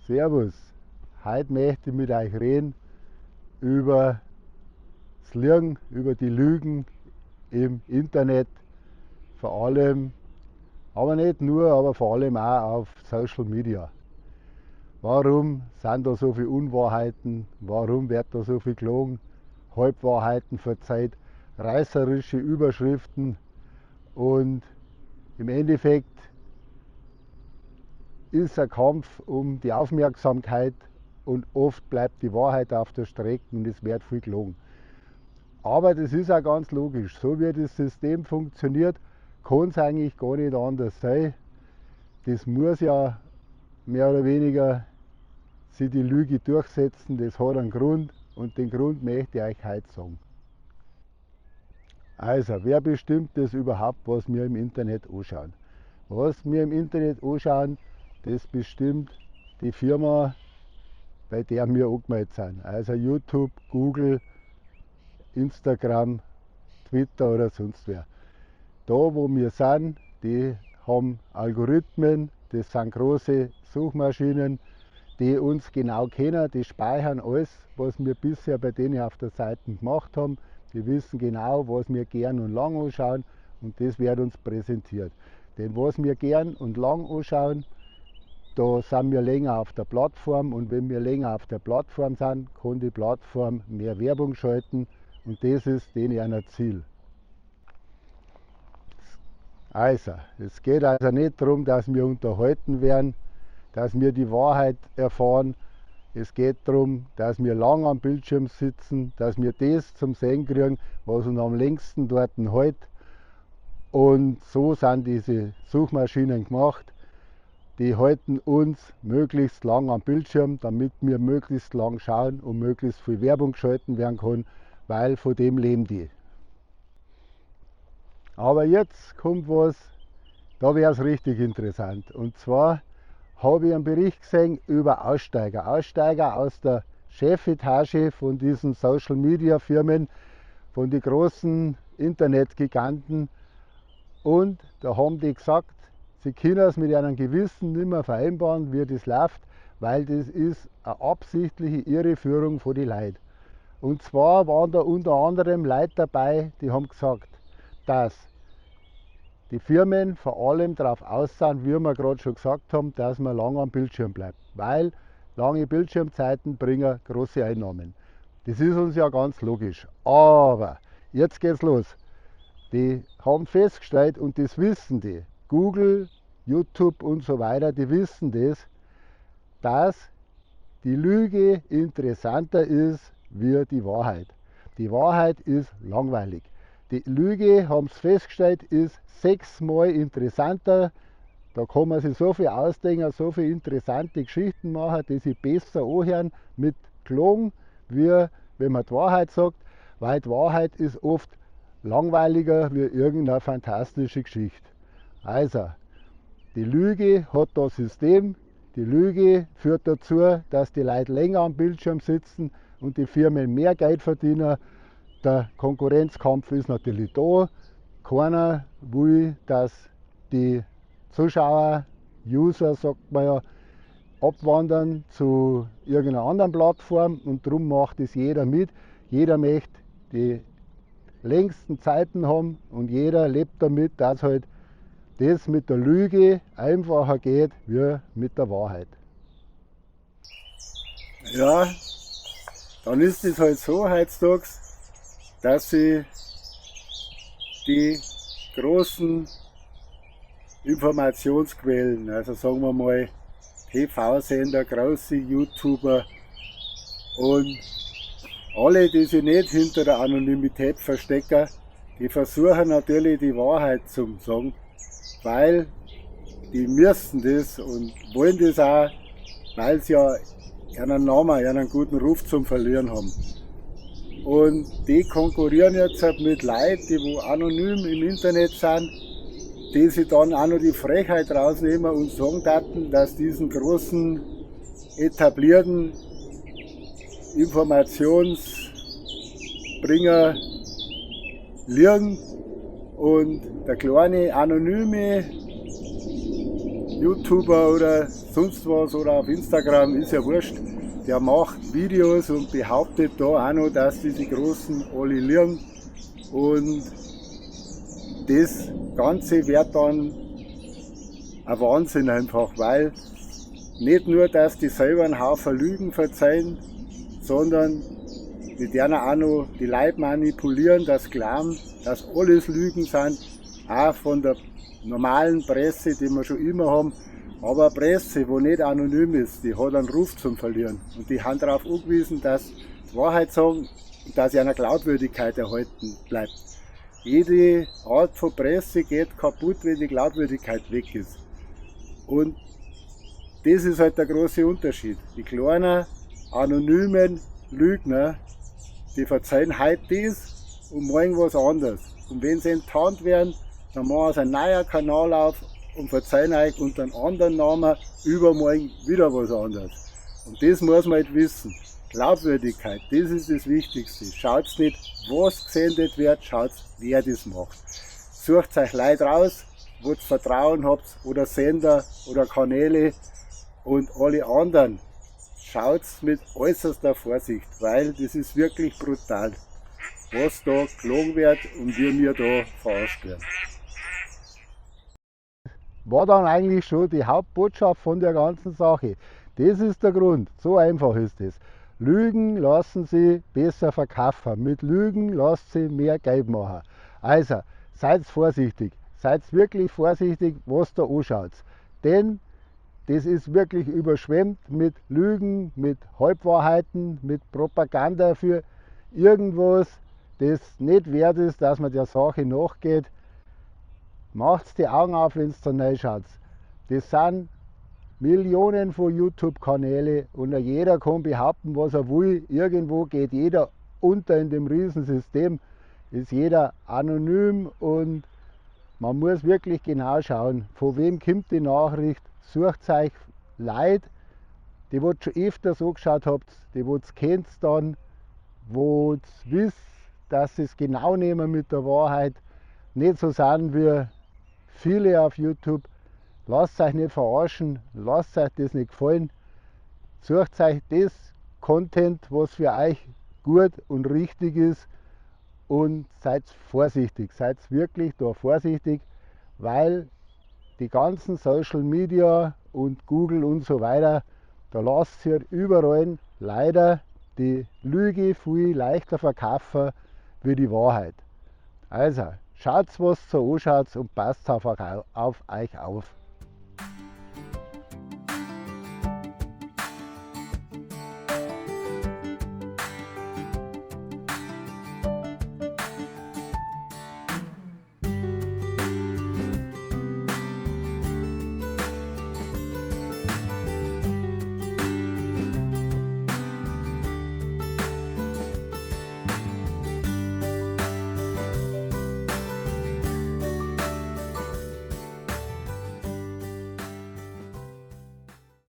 Servus, heute möchte ich mit euch reden über das Lügen, über die Lügen im Internet, vor allem, aber nicht nur, aber vor allem auch auf Social Media. Warum sind da so viele Unwahrheiten? Warum wird da so viel gelogen? Halbwahrheiten verzeiht, reißerische Überschriften und im Endeffekt ist ein Kampf um die Aufmerksamkeit und oft bleibt die Wahrheit auf der Strecke und es wird viel gelogen. Aber das ist auch ganz logisch. So wie das System funktioniert, kann es eigentlich gar nicht anders sein. Das muss ja mehr oder weniger sich die Lüge durchsetzen, das hat einen Grund und den Grund möchte ich euch heute sagen. Also, wer bestimmt das überhaupt, was wir im Internet anschauen? Was wir im Internet anschauen, das bestimmt die Firma, bei der wir angemeldet sind. Also YouTube, Google, Instagram, Twitter oder sonst wer. Da wo wir sind, die haben Algorithmen, das sind große Suchmaschinen, die uns genau kennen, die speichern alles, was wir bisher bei denen auf der Seite gemacht haben. Die wissen genau, was wir gern und lang anschauen und das wird uns präsentiert. Denn was wir gern und lang anschauen, da sind wir länger auf der Plattform und wenn wir länger auf der Plattform sind, kann die Plattform mehr Werbung schalten und das ist deren Ziel. Also, es geht also nicht darum, dass wir unterhalten werden, dass wir die Wahrheit erfahren. Es geht darum, dass wir lang am Bildschirm sitzen, dass wir das zum Sehen kriegen, was uns am längsten dort hält. Und so sind diese Suchmaschinen gemacht. Die halten uns möglichst lang am Bildschirm, damit wir möglichst lang schauen und möglichst viel Werbung geschalten werden kann, weil von dem leben die. Aber jetzt kommt was, da wäre es richtig interessant. Und zwar habe ich einen Bericht gesehen über Aussteiger. Aussteiger aus der Chefetage von diesen Social Media Firmen, von den großen Internetgiganten. Und da haben die gesagt, sie können es mit einem Gewissen nicht mehr vereinbaren, wie das läuft, weil das ist eine absichtliche Irreführung von den Leuten. Und zwar waren da unter anderem Leute dabei, die haben gesagt, dass die Firmen vor allem darauf aus sind, wie wir gerade schon gesagt haben, dass man lange am Bildschirm bleibt. Weil lange Bildschirmzeiten bringen große Einnahmen. Das ist uns ja ganz logisch. Aber jetzt geht's los. Die haben festgestellt und das wissen die, Google, YouTube und so weiter, die wissen das, dass die Lüge interessanter ist wie die Wahrheit. Die Wahrheit ist langweilig. Die Lüge, haben sie festgestellt, ist 6-mal interessanter. Da kann man sich so viel ausdenken, so viele interessante Geschichten machen, die sich besser anhören mit Klang, wie wenn man die Wahrheit sagt, weil die Wahrheit ist oft langweiliger wie irgendeine fantastische Geschichte. Also, die Lüge hat das System, die Lüge führt dazu, dass die Leute länger am Bildschirm sitzen und die Firmen mehr Geld verdienen. Der Konkurrenzkampf ist natürlich da. Keiner will, dass die Zuschauer, User, sagt man ja, abwandern zu irgendeiner anderen Plattform und darum macht es jeder mit. Jeder möchte die längsten Zeiten haben und jeder lebt damit, dass halt das mit der Lüge einfacher geht wie mit der Wahrheit. Ja, dann ist es halt so heutzutage, dass sie die großen Informationsquellen, also sagen wir mal TV-Sender, große YouTuber und alle, die sich nicht hinter der Anonymität verstecken, die versuchen natürlich die Wahrheit zu sagen, weil die müssen das und wollen das auch, weil sie ja einen Namen, einen guten Ruf zum Verlieren haben. Und die konkurrieren jetzt mit Leuten, die wo anonym im Internet sind, die sich dann auch noch die Frechheit rausnehmen und sagen daten, dass diesen großen etablierten Informationsbringer liegen und der kleine anonyme YouTuber oder sonst was oder auf Instagram, ist ja wurscht, der macht Videos und behauptet da auch noch, dass diese Großen alle liegen. Und das Ganze wird dann ein Wahnsinn einfach, weil nicht nur, dass die selber einen Haufen Lügen verzeihen, sondern die werden auch noch die Leute manipulieren, das glauben, dass alles Lügen sind, auch von der normalen Presse, die wir schon immer haben. Aber eine Presse, die nicht anonym ist, die hat einen Ruf zum Verlieren. Und die haben darauf angewiesen, dass sie Wahrheit sagen und dass sie einer Glaubwürdigkeit erhalten bleibt. Jede Art von Presse geht kaputt, wenn die Glaubwürdigkeit weg ist. Und das ist halt der große Unterschied. Die kleinen, anonymen Lügner, die verzeihen heute das und morgen was anderes. Und wenn sie enttarnt werden, dann machen sie einen neuen Kanal auf und verzeihen euch unter einem anderen Namen übermorgen wieder was anderes. Und das muss man halt wissen. Glaubwürdigkeit, das ist das Wichtigste. Schaut nicht, was gesendet wird, schaut, wer das macht. Sucht euch Leute raus, wo ihr Vertrauen habt, oder Sender oder Kanäle, und alle anderen schaut mit äußerster Vorsicht, weil das ist wirklich brutal, was da gelogen wird und wie wir da verarscht werden. War dann eigentlich schon die Hauptbotschaft von der ganzen Sache. Das ist der Grund, so einfach ist es. Lügen lassen sie besser verkaufen, mit Lügen lassen sie mehr Geld machen. Also, seid vorsichtig, seid wirklich vorsichtig, was da anschaut. Denn das ist wirklich überschwemmt mit Lügen, mit Halbwahrheiten, mit Propaganda für irgendwas, das nicht wert ist, dass man der Sache nachgeht. Macht die Augen auf, wenn es da reinschaut. Das sind Millionen von YouTube-Kanälen und jeder kann behaupten, was er will. Irgendwo geht jeder unter in dem Riesensystem, ist jeder anonym und man muss wirklich genau schauen, von wem kommt die Nachricht. Sucht euch Leute, die ihr schon öfter so geschaut habt, die ihr kennt dann, wo ihr wisst, dass sie es genau nehmen mit der Wahrheit, nicht so sind wie viele auf YouTube. Lasst euch nicht verarschen, lasst euch das nicht gefallen. Sucht euch das Content, was für euch gut und richtig ist, und seid vorsichtig, seid wirklich da vorsichtig, weil die ganzen Social Media und Google und so weiter, da lasst ihr überall leider die Lüge viel leichter verkaufen wie die Wahrheit. Also schaut, was so anschaut und passt auf euch auf.